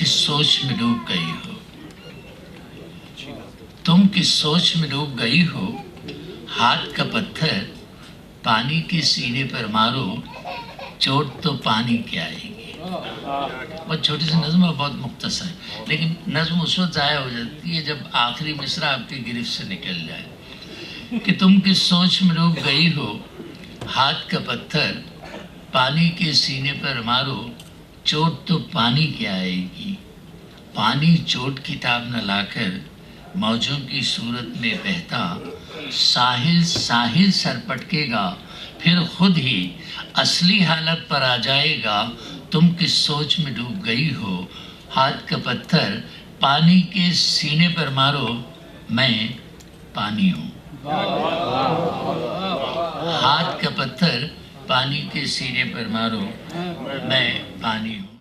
किस सोच में डूब गई हो, तुम किस सोच में डूब गई हो, हाथ का पत्थर पानी के सीने पर मारो, चोट तो पानी की आएगी। बहुत छोटी सी नज़्म है, बहुत मुख्तसर है, लेकिन नज़्म उस वक्त ज़ाया हो जाती है जब आखिरी मिसरा आपकी गिरफ्त से निकल जाए कि तुम किस सोच में डूब गई हो, हाथ का पत्थर पानी के सीने पर मारो, चोट तो पानी की आएगी। पानी चोट किताब न लाकर मौजों की सूरत में बहता, साहिल साहिल सर पटकेगा, फिर खुद ही असली हालत पर आ जाएगा। तुम किस सोच में डूब गई हो, हाथ का पत्थर पानी के सीने पर मारो, मैं पानी हूँ। हाथ का पत्थर पानी के सीने पर मारो, मैं पानी हूँ।